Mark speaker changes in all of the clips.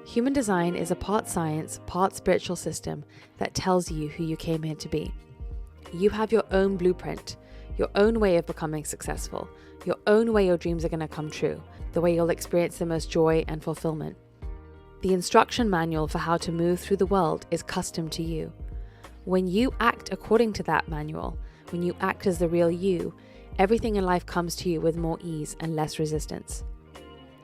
Speaker 1: Human design is a part science, part spiritual system that tells you who you came here to be. You have your own blueprint, your own way of becoming successful, your own way your dreams are going to come true, the way you'll experience the most joy and fulfillment. The instruction manual for how to move through the world is custom to you. When you act according to that manual, when you act as the real you, everything in life comes to you with more ease and less resistance.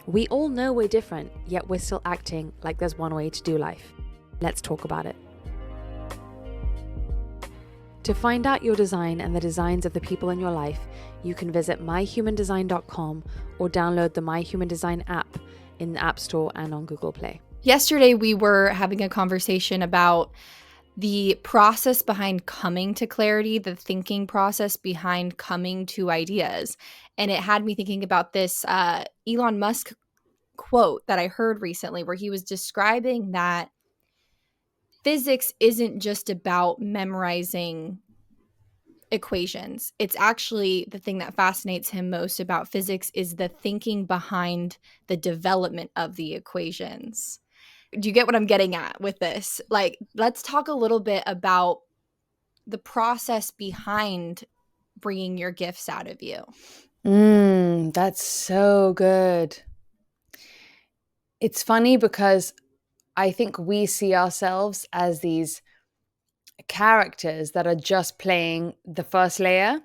Speaker 1: We all know we're different, yet we're still acting like there's one way to do life. Let's talk about it. To find out your design and the designs of the people in your life, you can visit myhumandesign.com or download the My Human Design app in the App Store and on Google Play.
Speaker 2: Yesterday, we were having a conversation about the process behind coming to clarity, the thinking process behind coming to ideas. And it had me thinking about this Elon Musk quote that I heard recently where he was describing that physics isn't just about memorizing equations. It's actually the thing that fascinates him most about physics is the thinking behind the development of the equations. Do you get what I'm getting at with this? Like, let's talk a little bit about the process behind bringing your gifts out of you.
Speaker 1: That's so good. It's funny because I think we see ourselves as these characters that are just playing the first layer.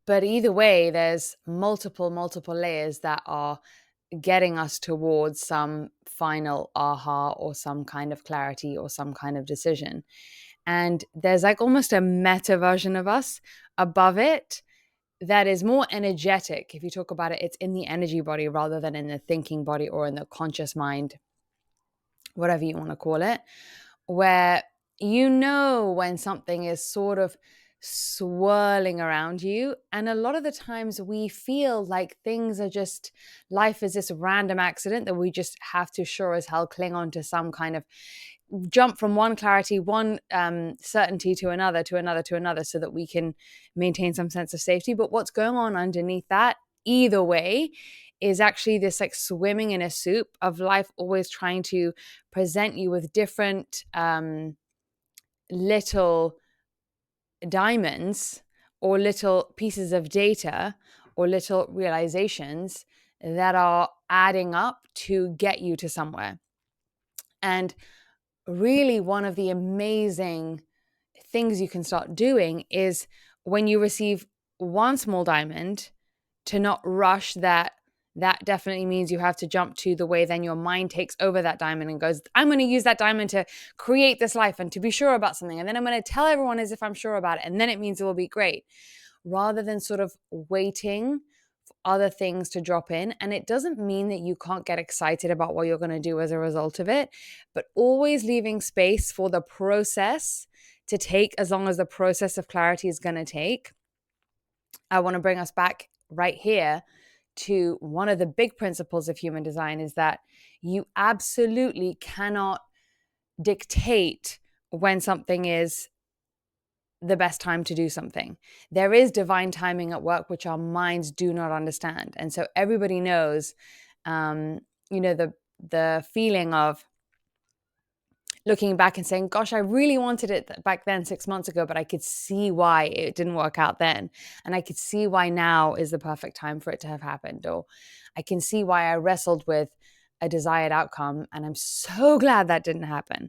Speaker 1: But either way, there's multiple layers that are getting us towards some final aha or some kind of clarity or some kind of decision. And there's like almost a meta version of us above it that is more energetic. If you talk about it, it's in the energy body rather than in the thinking body or in the conscious mind, whatever you want to call it, where you know when something is sort of swirling around you. And a lot of the times we feel like things are just, life is this random accident that we just have to sure as hell cling on to some kind of jump from one clarity, one certainty to another, so that we can maintain some sense of safety. But what's going on underneath that, either way, is actually this like swimming in a soup of life, always trying to present you with different little diamonds or little pieces of data or little realizations that are adding up to get you to somewhere. And really, one of the amazing things you can start doing is when you receive one small diamond, to not rush that. That definitely means you have to jump to the way then your mind takes over that diamond and goes, I'm going to use that diamond to create this life and to be sure about something. And then I'm going to tell everyone as if I'm sure about it. And then it means it will be great. Rather than sort of waiting for other things to drop in. And it doesn't mean that you can't get excited about what you're going to do as a result of it, but always leaving space for the process to take as long as the process of clarity is going to take. I want to bring us back right here to one of the big principles of human design is that you absolutely cannot dictate when something is the best time to do something. There is divine timing at work, which our minds do not understand. And so everybody knows, the feeling of looking back and saying, gosh, I really wanted it back then 6 months ago, but I could see why it didn't work out then. And I could see why now is the perfect time for it to have happened. Or I can see why I wrestled with a desired outcome. And I'm so glad that didn't happen.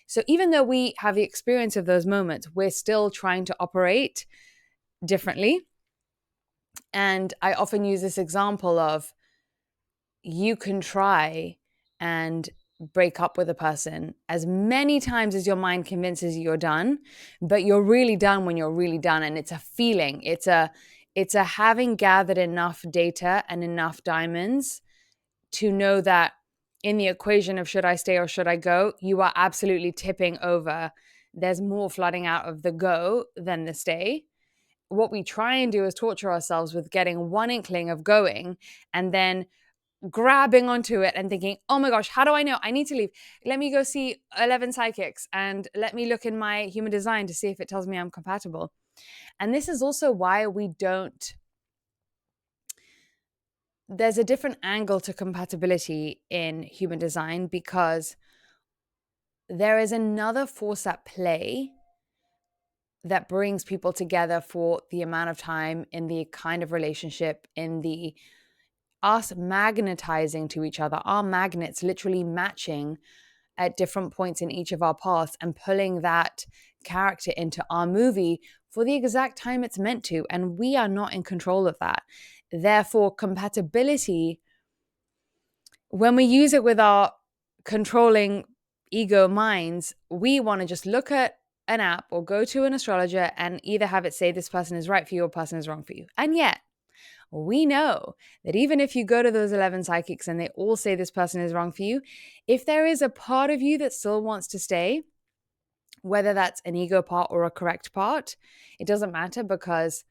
Speaker 1: So even though we have the experience of those moments, we're still trying to operate differently. And I often use this example of you can try and break up with a person as many times as your mind convinces you you're done, but you're really done when you're really done. And it's a feeling, it's a having gathered enough data and enough diamonds to know that in the equation of should I stay or should I go, you are absolutely tipping over. There's more flooding out of the go than the stay. What we try and do is torture ourselves with getting one inkling of going and then grabbing onto it and thinking, oh my gosh, how do I know? I need to leave. Let me go see 11 psychics and let me look in my human design to see if it tells me I'm compatible. And this is also why we don't there's a different angle to compatibility in human design, because there is another force at play that brings people together for the amount of time, in the kind of relationship, in the us magnetizing to each other, our magnets literally matching at different points in each of our paths and pulling that character into our movie for the exact time it's meant to. And we are not in control of that. Therefore, compatibility, when we use it with our controlling ego minds, we want to just look at an app or go to an astrologer and either have it say this person is right for you or person is wrong for you. And yet, we know that even if you go to those 11 psychics and they all say this person is wrong for you, if there is a part of you that still wants to stay, whether that's an ego part or a correct part, it doesn't matter, because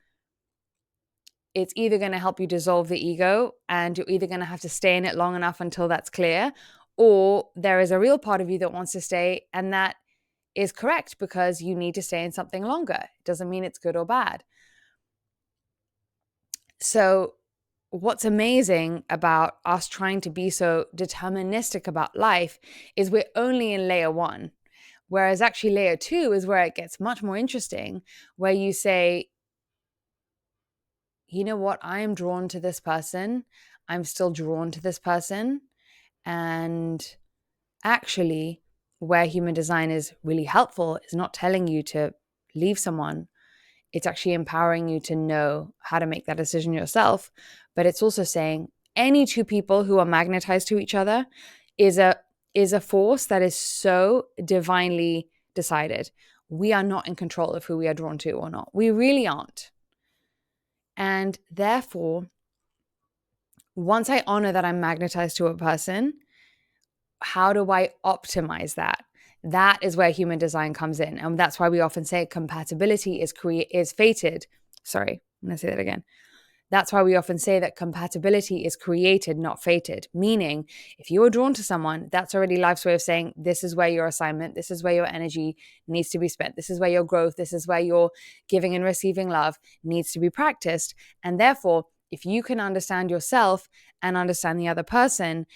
Speaker 1: it's either going to help you dissolve the ego and you're either going to have to stay in it long enough until that's clear, or there is a real part of you that wants to stay, and that is correct because you need to stay in something longer. It doesn't mean it's good or bad. So what's amazing about us trying to be so deterministic about life is we're only in layer 1, whereas actually layer 2 is where it gets much more interesting, where you say, you know what, I am drawn to this person. I'm still drawn to this person. And actually, where human design is really helpful is not telling you to leave someone. It's actually empowering you to know how to make that decision yourself. But it's also saying any two people who are magnetized to each other is a force that is so divinely decided. We are not in control of who we are drawn to or not. We really aren't. And therefore, once I honor that I'm magnetized to a person, how do I optimize that? That is where human design comes in. And that's why we often say compatibility is fated. Sorry, I'm going to say that again. That's why we often say that compatibility is created, not fated. Meaning, if you are drawn to someone, that's already life's way of saying, this is where your assignment, this is where your energy needs to be spent, this is where your growth, this is where your giving and receiving love needs to be practiced. And therefore, if you can understand yourself and understand the other person,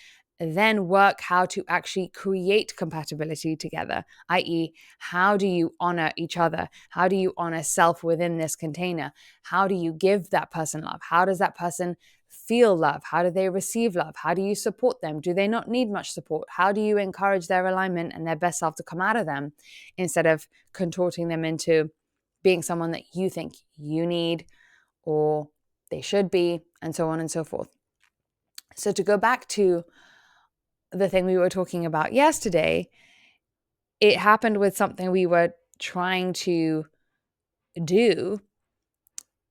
Speaker 1: then work how to actually create compatibility together, i.e., how do you honor each other? How do you honor self within this container? How do you give that person love? How does that person feel love? How do they receive love? How do you support them? Do they not need much support? How do you encourage their alignment and their best self to come out of them, instead of contorting them into being someone that you think you need or they should be, and so on and so forth? So to go back to the thing we were talking about yesterday, it happened with something we were trying to do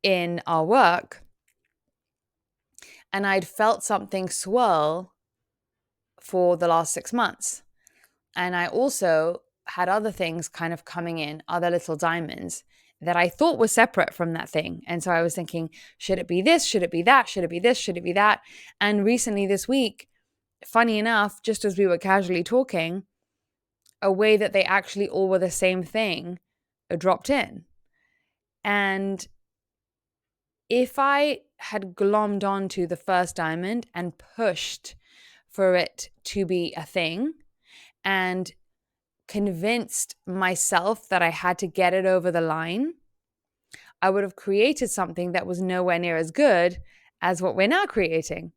Speaker 1: in our work. And I'd felt something swirl for the last 6 months. And I also had other things kind of coming in, other little diamonds that I thought were separate from that thing. And so I was thinking, should it be this? Should it be that? Should it be this? Should it be that? And recently this week, funny enough, just as we were casually talking, a way that they actually all were the same thing dropped in. And if I had glommed onto the first diamond and pushed for it to be a thing and convinced myself that I had to get it over the line, I would have created something that was nowhere near as good as what we're now creating.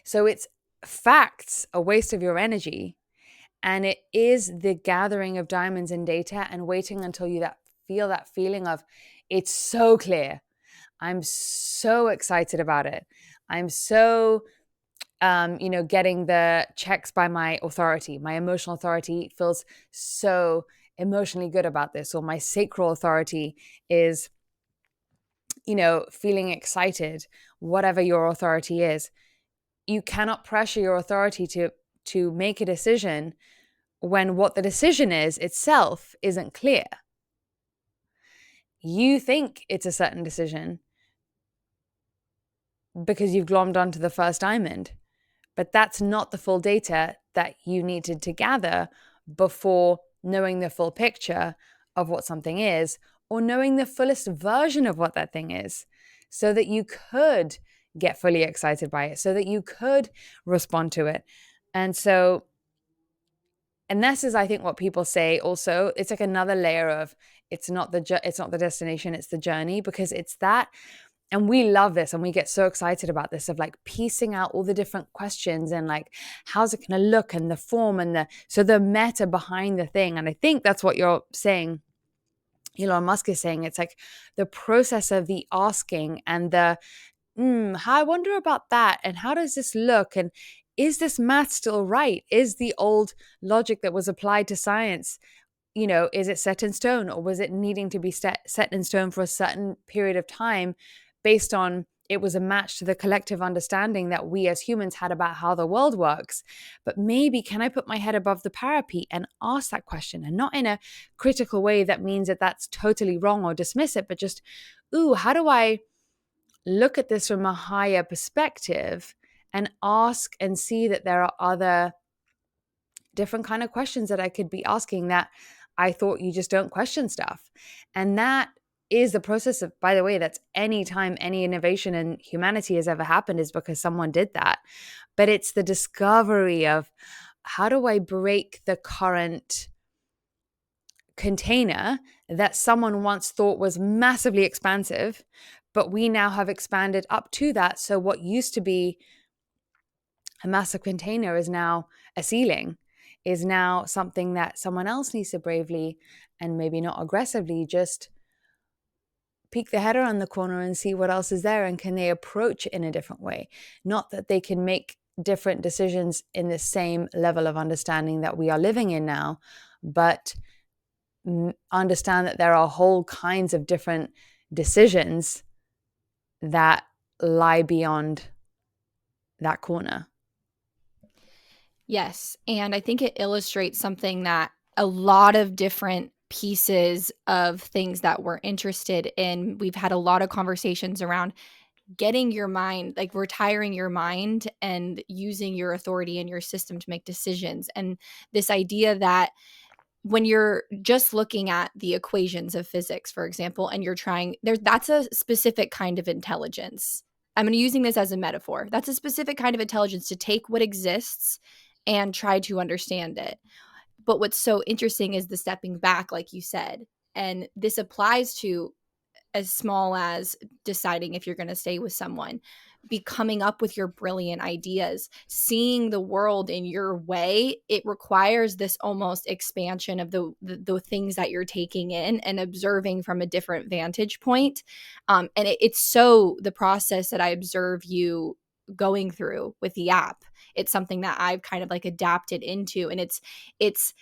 Speaker 1: So it's facts, a waste of your energy. And it is the gathering of diamonds in data and waiting until you feel that feeling of, it's so clear. I'm so excited about it. I'm so, getting the checks by my authority. My emotional authority feels so emotionally good about this, or my sacral authority is, feeling excited, whatever your authority is. You cannot pressure your authority to make a decision when what the decision is itself isn't clear. You think it's a certain decision because you've glommed onto the first diamond, but that's not the full data that you needed to gather before knowing the full picture of what something is, or knowing the fullest version of what that thing is, so that you could get fully excited by it, so that you could respond to it. And so, and this is, I think, what people say also, it's like another layer of, it's not the destination, it's the journey, because it's that. And we love this, and we get so excited about this, of like piecing out all the different questions and like, how's it going to look, and the form, and the meta behind the thing. And I think that's what you're saying, Elon Musk is saying. It's like the process of the asking, and the how, I wonder about that, and how does this look, and is this math still right, is the old logic that was applied to science, is it set in stone, or was it needing to be set in stone for a certain period of time, based on, it was a match to the collective understanding that we as humans had about how the world works. But maybe, can I put my head above the parapet and ask that question, and not in a critical way that means that that's totally wrong or dismiss it, but just, how do I look at this from a higher perspective, and ask and see that there are other different kind of questions that I could be asking, that I thought you just don't question stuff. And that is the process of, by the way, that's any time any innovation in humanity has ever happened, is because someone did that. But it's the discovery of, how do I break the current container that someone once thought was massively expansive, but we now have expanded up to that. So what used to be a massive container is now a ceiling, is now something that someone else needs to bravely, and maybe not aggressively, just peek their head around the corner and see what else is there, and can they approach it in a different way. Not that they can make different decisions in the same level of understanding that we are living in now, but understand that there are whole kinds of different decisions that lie beyond that corner.
Speaker 2: Yes. And I think it illustrates something that a lot of different pieces of things that we're interested in, we've had a lot of conversations around getting your mind, like retiring your mind and using your authority and your system to make decisions. And this idea that when you're just looking at the equations of physics, for example, and you're trying there, that's a specific kind of intelligence. I'm going to using this as a metaphor. That's a specific kind of intelligence, to take what exists and try to understand it. But what's so interesting is the stepping back, like you said. And this applies to as small as deciding if you're going to stay with someone, be coming up with your brilliant ideas, seeing the world in your way. It requires this almost expansion of the things that you're taking in and observing from a different vantage point. And it's so the process that I observe you going through with the app. It's something that I've kind of like adapted into. And it's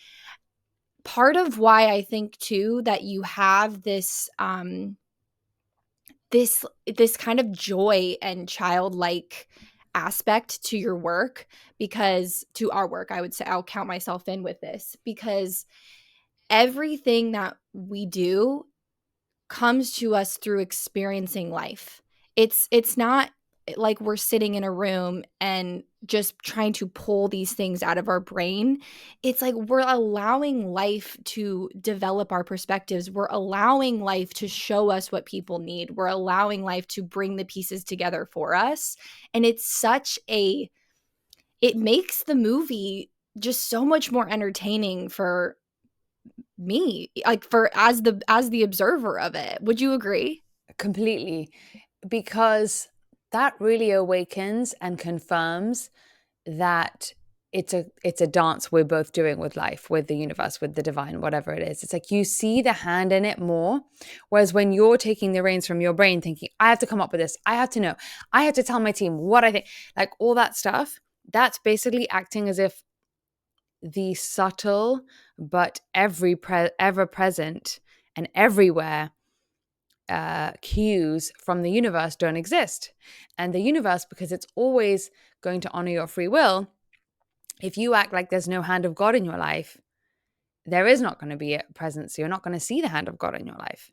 Speaker 2: part of why I think too that you have this kind of joy and childlike aspect to your work, because to our work, I would say I'll count myself in with this, because everything that we do comes to us through experiencing life. It's not like we're sitting in a room and just trying to pull these things out of our brain. It's like we're allowing life to develop our perspectives. We're allowing life to show us what people need. We're allowing life to bring the pieces together for us. And it's it makes the movie just so much more entertaining for me, like for as the observer of it. Would you agree?
Speaker 1: Completely. Because that really awakens and confirms that it's a dance we're both doing with life, with the universe, with the divine, whatever it is. It's like you see the hand in it more. Whereas when you're taking the reins from your brain, thinking, I have to come up with this, I have to know, I have to tell my team what I think, like all that stuff, that's basically acting as if the subtle but ever present and everywhere cues from the universe don't exist. And the universe, because it's always going to honor your free will, if you act like there's no hand of God in your life, there is not going to be a presence. You're not going to see the hand of God in your life.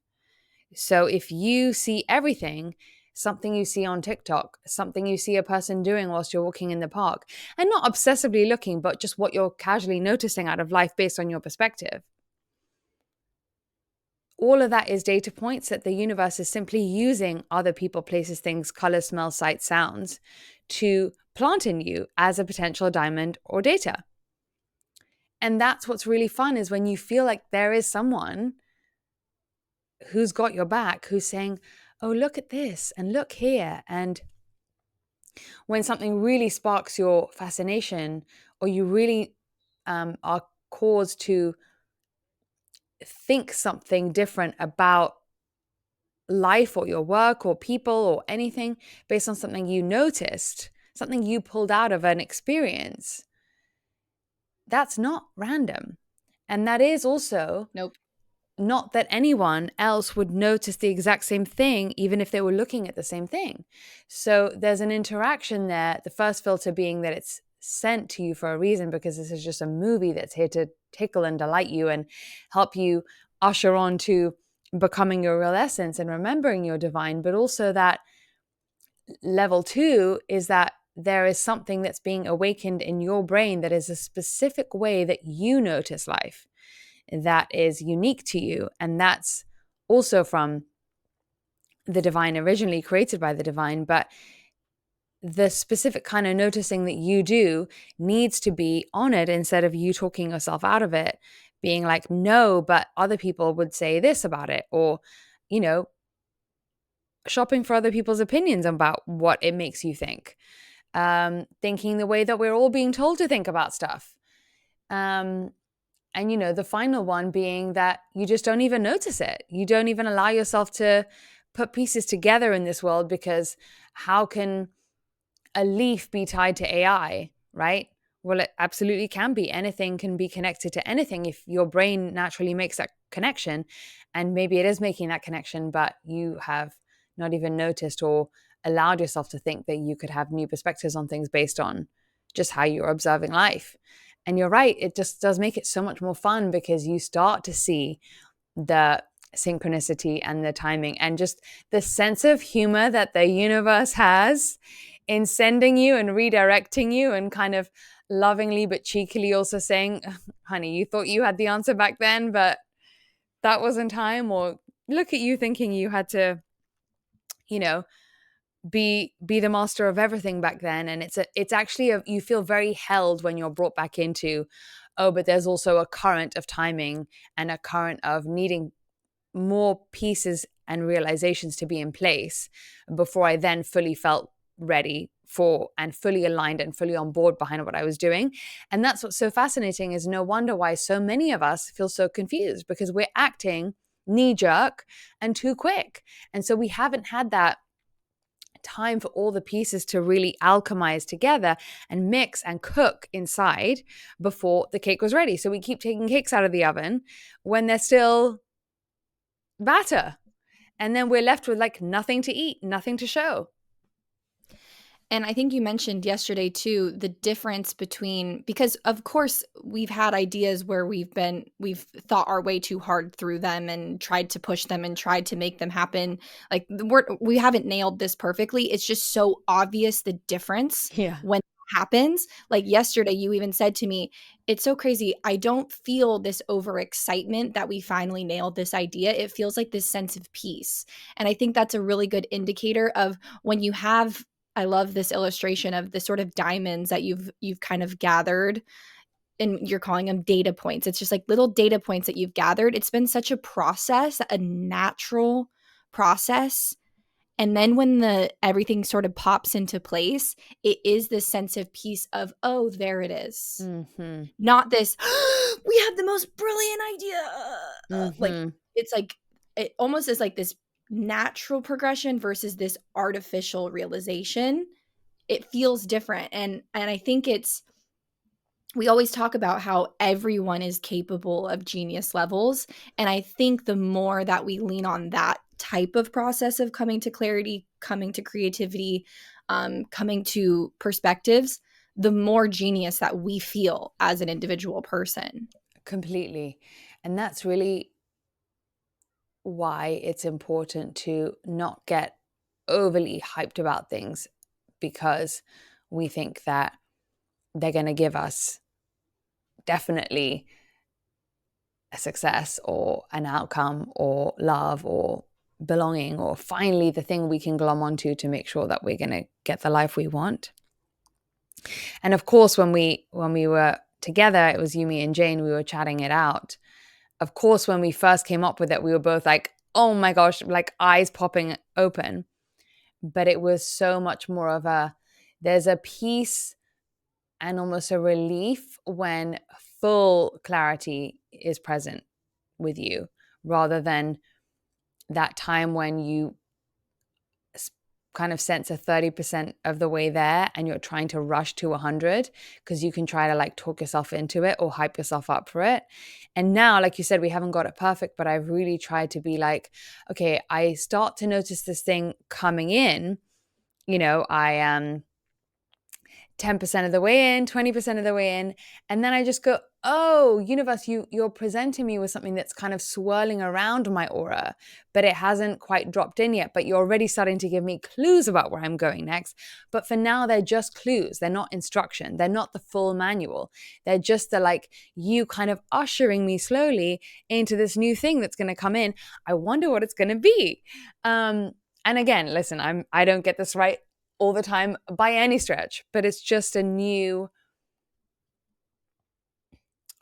Speaker 1: So if you see everything, something you see on TikTok, something you see a person doing whilst you're walking in the park, and not obsessively looking, but just what you're casually noticing out of life based on your perspective, all of that is data points that the universe is simply using other people, places, things, color, smell, sight, sounds to plant in you as a potential diamond or data. And that's what's really fun, is when you feel like there is someone who's got your back, who's saying, oh, look at this and look here. And when something really sparks your fascination, or you really are caused to think something different about life or your work or people or anything based on something you noticed, something you pulled out of an experience, that's not random. And that is also
Speaker 2: Nope.
Speaker 1: not that anyone else would notice the exact same thing, even if they were looking at the same thing. So there's an interaction there. The first filter being that it's sent to you for a reason, because this is just a movie that's here to tickle and delight you and help you usher on to becoming your real essence and remembering your divine. But also that level two is that there is something that's being awakened in your brain that is a specific way that you notice life, that is unique to you. And that's also from the divine, originally created by the divine. But the specific kind of noticing that you do needs to be honored, instead of you talking yourself out of it, being like, no, but other people would say this about it, or, you know, shopping for other people's opinions about what it makes you think, thinking the way that we're all being told to think about stuff. And, the final one being that you just don't even notice it. You don't even allow yourself to put pieces together in this world, because how can a leaf be tied to AI, right? Well, it absolutely can be. Anything can be connected to anything if your brain naturally makes that connection. And maybe it is making that connection, but you have not even noticed or allowed yourself to think that you could have new perspectives on things based on just how you're observing life. And you're right, it just does make it so much more fun, because you start to see the synchronicity and the timing and just the sense of humor that the universe has in sending you and redirecting you, and kind of lovingly but cheekily also saying, honey, you thought you had the answer back then, but that wasn't time. Or look at you thinking you had to, you know, be the master of everything back then. And it's actually you feel very held when you're brought back into, oh, but there's also a current of timing and a current of needing more pieces and realizations to be in place before I then fully felt ready for and fully aligned and fully on board behind what I was doing. And that's what's so fascinating, is no wonder why so many of us feel so confused, because we're acting knee jerk and too quick. And so we haven't had that time for all the pieces to really alchemize together and mix and cook inside before the cake was ready. So we keep taking cakes out of the oven when they're still batter. And then we're left with like nothing to eat, nothing to show.
Speaker 2: And I think you mentioned yesterday too the difference between, because of course we've had ideas where we've thought our way too hard through them and tried to push them and tried to make them happen. Like we haven't nailed this perfectly. It's just so obvious the difference
Speaker 1: Yeah.
Speaker 2: when it happens. Like yesterday you even said to me, it's so crazy. I don't feel this overexcitement that we finally nailed this idea. It feels like this sense of peace. And I think that's a really good indicator of when you have, I love this illustration of the sort of diamonds that you've kind of gathered, and you're calling them data points. It's just like little data points that you've gathered. It's been such a process, a natural process. And then when the everything sort of pops into place, it is this sense of peace of, oh, there it is.
Speaker 1: Mm-hmm.
Speaker 2: Not this, we have the most brilliant idea. Like
Speaker 1: Mm-hmm.
Speaker 2: it's like it almost is like this natural progression versus this artificial realization. It feels different. And I think it's, we always talk about how everyone is capable of genius levels. And I think the more that we lean on that type of process of coming to clarity, coming to creativity, coming to perspectives, the more genius that we feel as an individual person.
Speaker 1: Completely. And that's really why it's important to not get overly hyped about things, because we think that they're going to give us definitely a success or an outcome or love or belonging, or finally the thing we can glom onto to make sure that we're going to get the life we want. And of course, when we were together, it was you, me, and Jane. We were chatting it out. Of course, when we first came up with it, we were both like, "Oh my gosh!" Like eyes popping open. But it was so much more of a. There's a peace and almost a relief when full clarity is present with you, rather than that time when you kind of sense a 30% of the way there and you're trying to rush to 100 because you can try to like talk yourself into it or hype yourself up for it. And now, like you said, we haven't got it perfect, but I've really tried to be like, okay, I start to notice this thing coming in. I am 10% of the way in, 20% of the way in. And then I just go, oh, universe, you're presenting me with something that's kind of swirling around my aura, but it hasn't quite dropped in yet. But you're already starting to give me clues about where I'm going next. But for now, they're just clues. They're not instruction. They're not the full manual. They're just you kind of ushering me slowly into this new thing that's going to come in. I wonder what it's going to be. And again, listen, I don't get this right all the time by any stretch, but it's just a new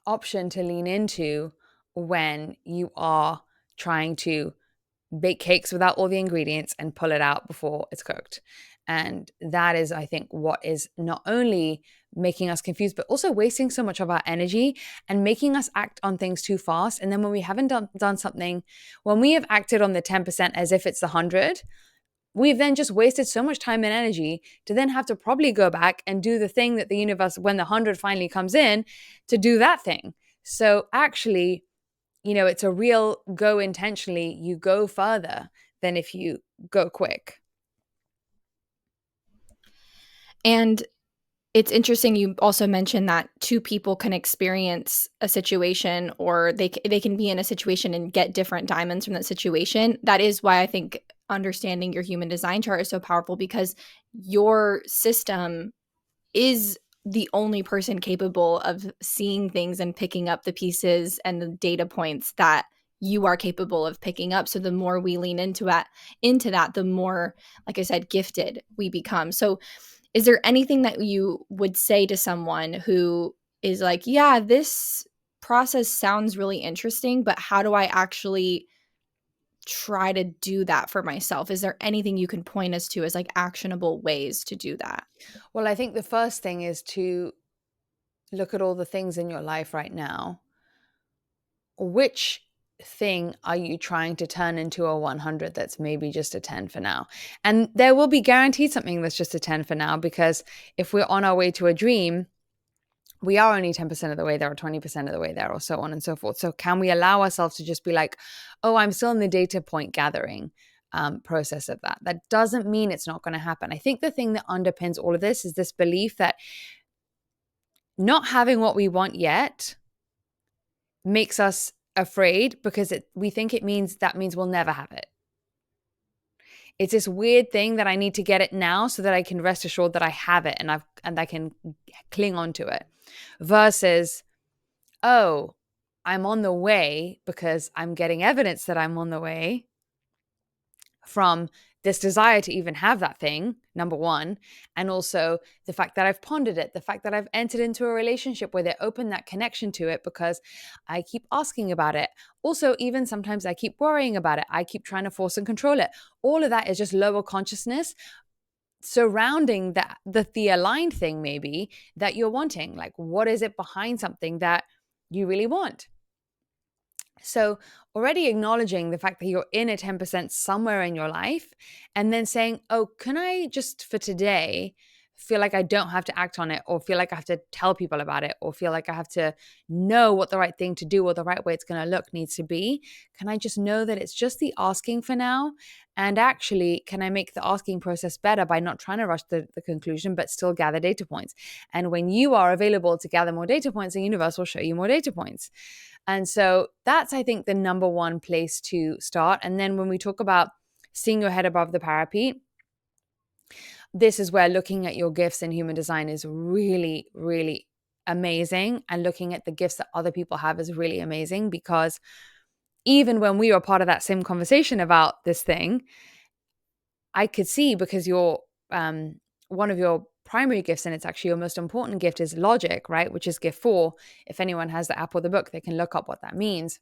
Speaker 1: option to lean into when you are trying to bake cakes without all the ingredients and pull it out before it's cooked. And that is, I think, what is not only making us confused, but also wasting so much of our energy and making us act on things too fast. And then when we haven't done something, when we have acted on the 10% as if it's the 100, we've then just wasted so much time and energy to then have to probably go back and do the thing that the universe, when the 100 finally comes in, to do that thing. So actually, it's a real go intentionally. You go further than if you go quick.
Speaker 2: And it's interesting you also mentioned that two people can experience a situation, or they can be in a situation and get different diamonds from that situation. That is why I think understanding your human design chart is so powerful, because your system is the only person capable of seeing things and picking up the pieces and the data points that you are capable of picking up. So the more we lean into that, the more, like I said, gifted we become. So is there anything that you would say to someone who is like, yeah, this process sounds really interesting, but how do I actually try to do that for myself? Is there anything you can point us to as like actionable ways to do that?
Speaker 1: Well, I think the first thing is to look at all the things in your life right now. Which thing are you trying to turn into a 100 that's maybe just a 10 for now? And there will be guaranteed something that's just a 10 for now, because if we're on our way to a dream, we are only 10% of the way there or 20% of the way there, or so on and so forth. So can we allow ourselves to just be like, oh, I'm still in the data point gathering process of that? That doesn't mean it's not going to happen. I think the thing that underpins all of this is this belief that not having what we want yet makes us afraid, because we think that means we'll never have it. It's this weird thing that I need to get it now so that I can rest assured that I have it and I can cling on to it, versus, oh, I'm on the way because I'm getting evidence that I'm on the way from this desire to even have that thing, number one, and also the fact that I've pondered it, the fact that I've entered into a relationship where they open that connection to it because I keep asking about it. Also, even sometimes I keep worrying about it. I keep trying to force and control it. All of that is just lower consciousness surrounding the aligned thing maybe that you're wanting. Like, what is it behind something that you really want? So already acknowledging the fact that you're in a 10% somewhere in your life, and then saying, oh, can I just for today feel like I don't have to act on it, or feel like I have to tell people about it, or feel like I have to know what the right thing to do or the right way it's going to look needs to be? Can I just know that it's just the asking for now? And actually, can I make the asking process better by not trying to rush the conclusion, but still gather data points? And when you are available to gather more data points, the universe will show you more data points. And so that's, I think, the number one place to start. And then when we talk about seeing your head above the parapet, this is where looking at your gifts in human design is really, really amazing, and looking at the gifts that other people have is really amazing, because even when we were part of that same conversation about this thing, I could see, because you're one of your primary gifts, and it's actually your most important gift, is logic, right? Which is gift 4. If anyone has the app or the book, they can look up what that means.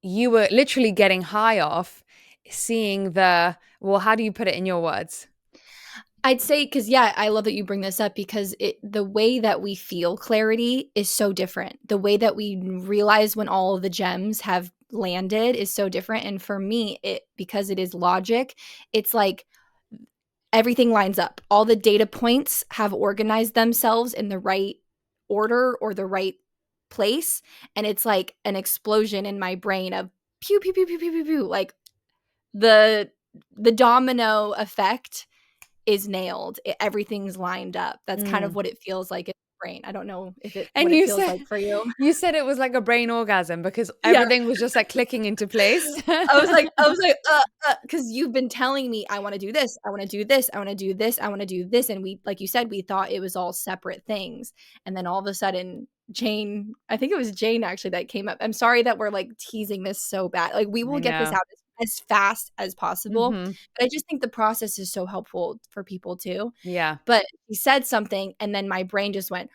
Speaker 1: You were literally getting high off seeing well, how do you put it in your words?
Speaker 2: I'd say, because yeah, I love that you bring this up, because the way that we feel clarity is so different. The way that we realize when all of the gems have landed is so different. And for me, because it is logic, it's like everything lines up. All the data points have organized themselves in the right order or the right place, and it's like an explosion in my brain of pew pew pew pew pew pew pew. Like the domino effect is nailed. Everything's lined up. That's kind of
Speaker 1: Mm.
Speaker 2: what it feels like in the brain. I don't know if
Speaker 1: And
Speaker 2: what it feels like for you.
Speaker 1: you said it was like a brain orgasm, because
Speaker 2: Yeah.
Speaker 1: everything was just like clicking into place.
Speaker 2: I was like, because you've been telling me I want to do this, I want to do this, I want to do this, I want to do this, and we, like you said, we thought it was all separate things, and then all of a sudden, Jane, I think it was Jane actually that came up. I'm sorry that we're like teasing this so bad. Like we will
Speaker 1: I
Speaker 2: get this
Speaker 1: know.
Speaker 2: out as fast as possible,
Speaker 1: Hmm.
Speaker 2: but I just think the process is so helpful for people too.
Speaker 1: Yeah.
Speaker 2: But he said something, and then my brain just went,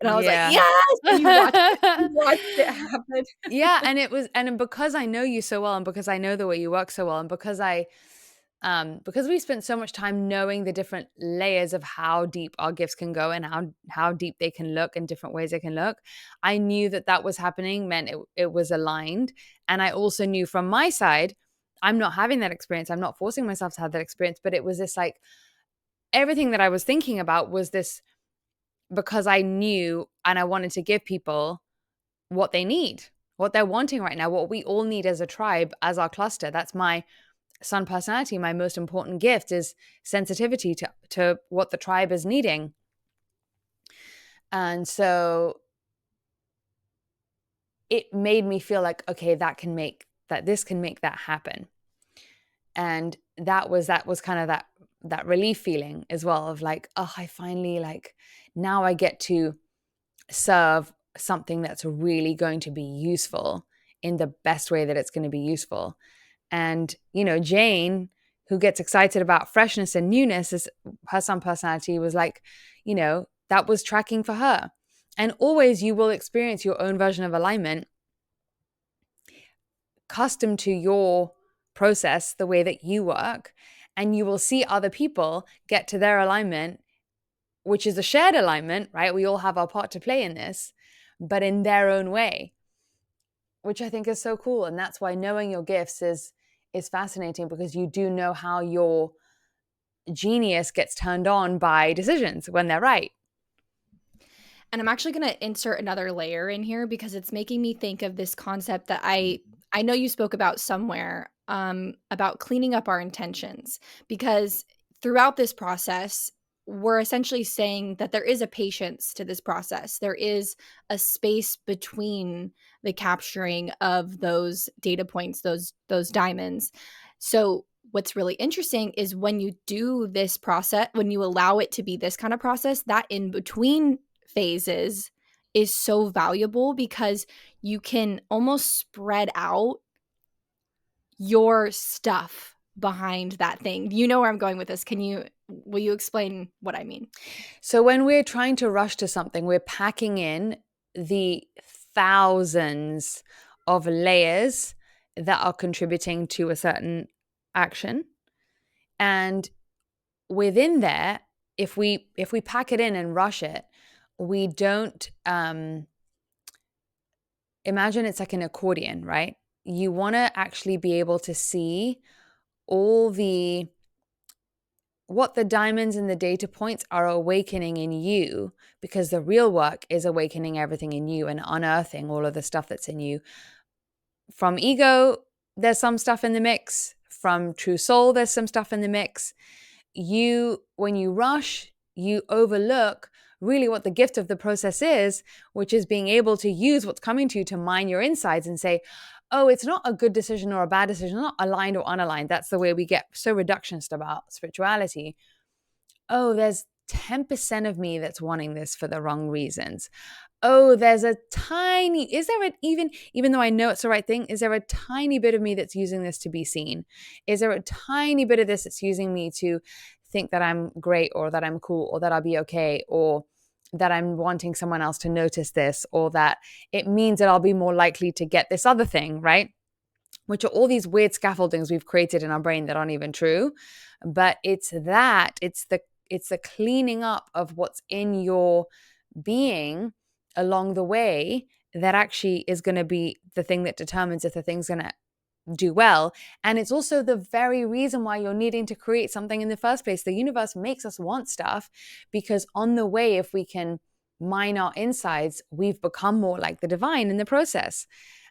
Speaker 2: and I was like,
Speaker 1: Yeah.
Speaker 2: yes, and you watched it happen.
Speaker 1: Yeah, and because I know you so well, and because I know the way you work so well, and because we spent so much time knowing the different layers of how deep our gifts can go, and how deep they can look, and different ways they can look, I knew that that was happening, meant it was aligned. And I also knew from my side, I'm not having that experience, I'm not forcing myself to have that experience, but it was this like, everything that I was thinking about was this, because I knew and I wanted to give people what they need, what they're wanting right now, what we all need as a tribe, as our cluster. That's my sun personality. My most important gift is sensitivity to what the tribe is needing. And so it made me feel like, okay, this can make that happen. And that was kind of that relief feeling as well, of like, oh, I finally, like, now I get to serve something that's really going to be useful in the best way that it's going to be useful. And, Jane, who gets excited about freshness and newness, is her sun personality, was like, that was tracking for her. And always you will experience your own version of alignment, custom to your process, the way that you work. And you will see other people get to their alignment, which is a shared alignment, right? We all have our part to play in this, but in their own way, which I think is so cool. And that's why knowing your gifts is fascinating, because you do know how your genius gets turned on by decisions when they're right.
Speaker 2: And I'm actually going to insert another layer in here, because it's making me think of this concept that I know you spoke about somewhere, about cleaning up our intentions, because throughout this process, we're essentially saying that there is a patience to this process. There is a space between the capturing of those data points, those diamonds. So what's really interesting is when you do this process, when you allow it to be this kind of process, that in between phases is so valuable, because you can almost spread out your stuff behind that thing. You know where I'm going with this. Will you explain what I mean?
Speaker 1: So when we're trying to rush to something, we're packing in the thousands of layers that are contributing to a certain action. And within there, if we pack it in and rush it, we don't imagine it's like an accordion, right? You want to actually be able to see all what the diamonds and the data points are awakening in you, because the real work is awakening everything in you and unearthing all of the stuff that's in you. From ego, there's some stuff in the mix. From true soul, there's some stuff in the mix. When you rush, you overlook really what the gift of the process is, which is being able to use what's coming to you to mine your insides and say, oh, it's not a good decision or a bad decision, not aligned or unaligned. That's the way we get so reductionist about spirituality. Oh, there's 10% of me that's wanting this for the wrong reasons. Oh, there's a tiny, is there even though I know it's the right thing, is there a tiny bit of me that's using this to be seen? Is there a tiny bit of this that's using me to think that I'm great, or that I'm cool, or that I'll be okay, or that I'm wanting someone else to notice this, or that it means that I'll be more likely to get this other thing, right? Which are all these weird scaffoldings we've created in our brain that aren't even true. But it's the cleaning up of what's in your being along the way that actually is going to be the thing that determines if the thing's going to do well. And it's also the very reason why you're needing to create something in the first place. The universe makes us want stuff because on the way, if we can mine our insides, we've become more like the divine in the process.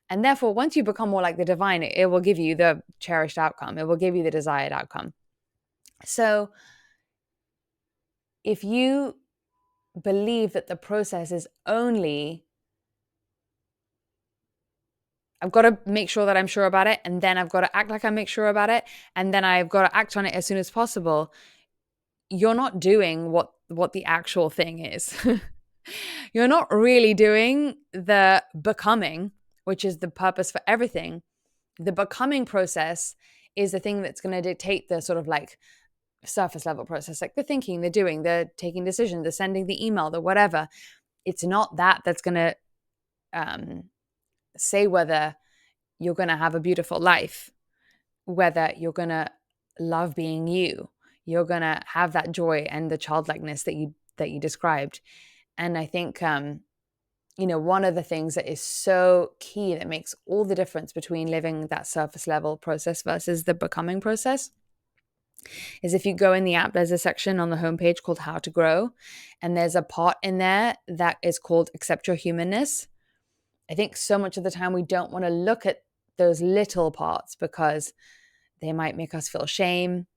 Speaker 1: And therefore, once you become more like the divine, it will give you the cherished outcome. It will give you the desired outcome. So if you believe that the process is only, I've got to make sure that I'm sure about it, and then I've got to act like I make sure about it, and then I've got to act on it as soon as possible, you're not doing what the actual thing is. You're not really doing the becoming, which is the purpose for everything. The becoming process is the thing that's going to dictate the sort of like surface level process, like the thinking, the doing, the taking decision, the sending the email, the whatever. It's not that that's going to say whether you're going to have a beautiful life, whether you're going to love being you, you're going to have that joy and the childlikeness that you described. And I think one of the things that is so key that makes all the difference between living that surface level process versus the becoming process is if you go in the app, there's a section on the homepage called How to Grow. And there's a part in there that is called Accept Your Humanness. I think so much of the time we don't want to look at those little parts because they might make us feel shame.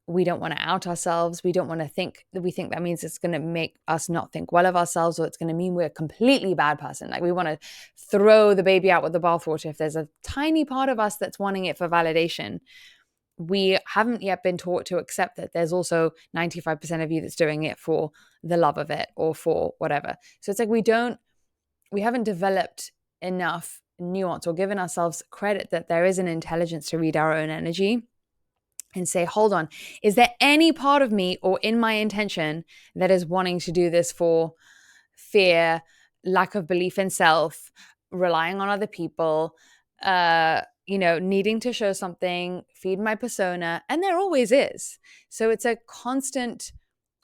Speaker 1: We don't want to out ourselves. We don't want to think that that means it's going to make us not think well of ourselves, or it's going to mean we're a completely bad person. Like we want to throw the baby out with the bathwater if there's a tiny part of us that's wanting it for validation. We haven't yet been taught to accept that there's also 95% of you that's doing it for the love of it or for whatever. So it's like we haven't developed enough nuance or given ourselves credit that there is an intelligence to read our own energy and say, hold on, is there any part of me or in my intention that is wanting to do this for fear, lack of belief in self, relying on other people, needing to show something, feed my persona? And there always is. So it's a constant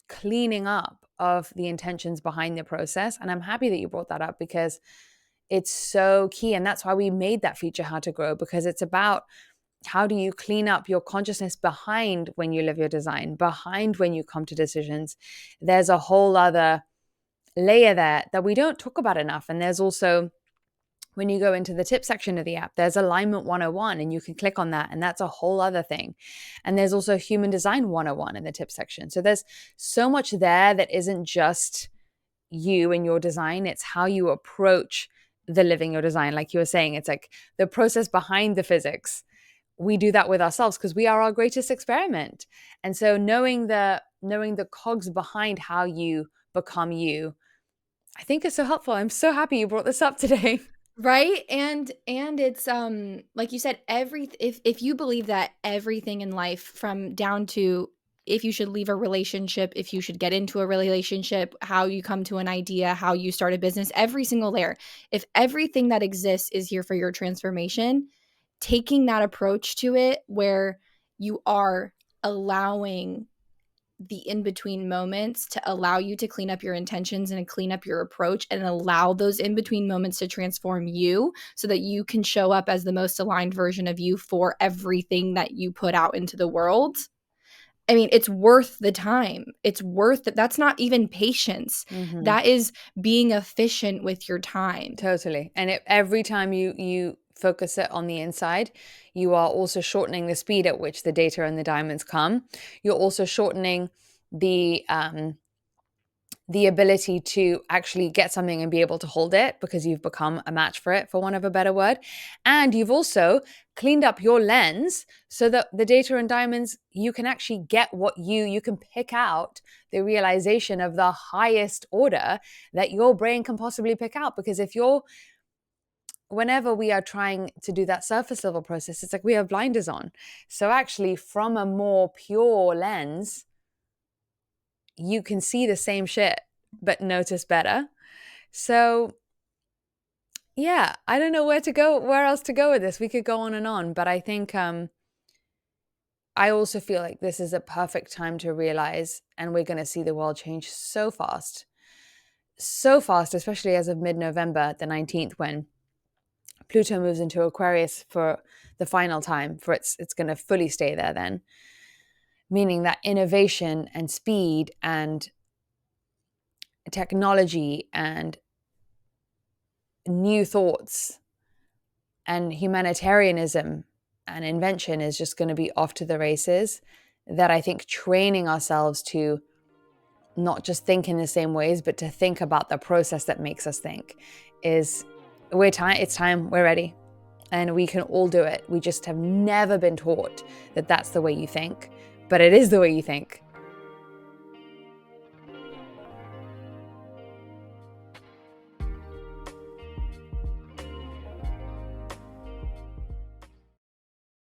Speaker 1: cleaning up of the intentions behind the process. And I'm happy that you brought that up because it's so key. And that's why we made that feature, How to Grow, because it's about how do you clean up your consciousness behind when you live your design, behind when you come to decisions. There's a whole other layer there that we don't talk about enough. And there's also, when you go into the tip section of the app, there's Alignment 101, and you can click on that, and that's a whole other thing. And there's also Human Design 101 in the tip section. So there's so much there that isn't just you and your design, it's how you approach the living your design. Like you were saying, it's like the process behind the physics. We do that with ourselves because we are our greatest experiment. And so knowing the cogs behind how you become you, I think is so helpful. I'm so happy you brought this up today.
Speaker 2: Right? And it's like you said, if you believe that everything in life, from down to if you should leave a relationship, if you should get into a relationship, how you come to an idea, how you start a business, every single layer, if everything that exists is here for your transformation, taking that approach to it where you are allowing the in-between moments to allow you to clean up your intentions and clean up your approach, and allow those in-between moments to transform you so that you can show up as the most aligned version of you for everything that you put out into the world. I mean, it's worth the time. It's worth it. That's not even patience.
Speaker 1: Mm-hmm.
Speaker 2: That is being efficient with your time.
Speaker 1: Totally. And every time you focus it on the inside, you are also shortening the speed at which the data and the diamonds come. You're also shortening the the ability to actually get something and be able to hold it because you've become a match for it, for want of a better word. And you've also cleaned up your lens so that the data and diamonds, you can actually get what you can pick out the realization of the highest order that your brain can possibly pick out. Because whenever we are trying to do that surface level process, it's like we have blinders on. So actually, from a more pure lens, you can see the same shit, but notice better. So yeah, I don't know where else to go with this. We could go on and on, but I think I also feel like this is a perfect time to realize, and we're going to see the world change so fast, especially as of mid-November, the 19th, when Pluto moves into Aquarius for the final time. For it's going to fully stay there then, meaning that innovation and speed and technology and new thoughts and humanitarianism and invention is just going to be off to the races. That I think training ourselves to not just think in the same ways, but to think about the process that makes us think is it's time, we're ready. And we can all do it. We just have never been taught that that's the way you think, but it is the way you think.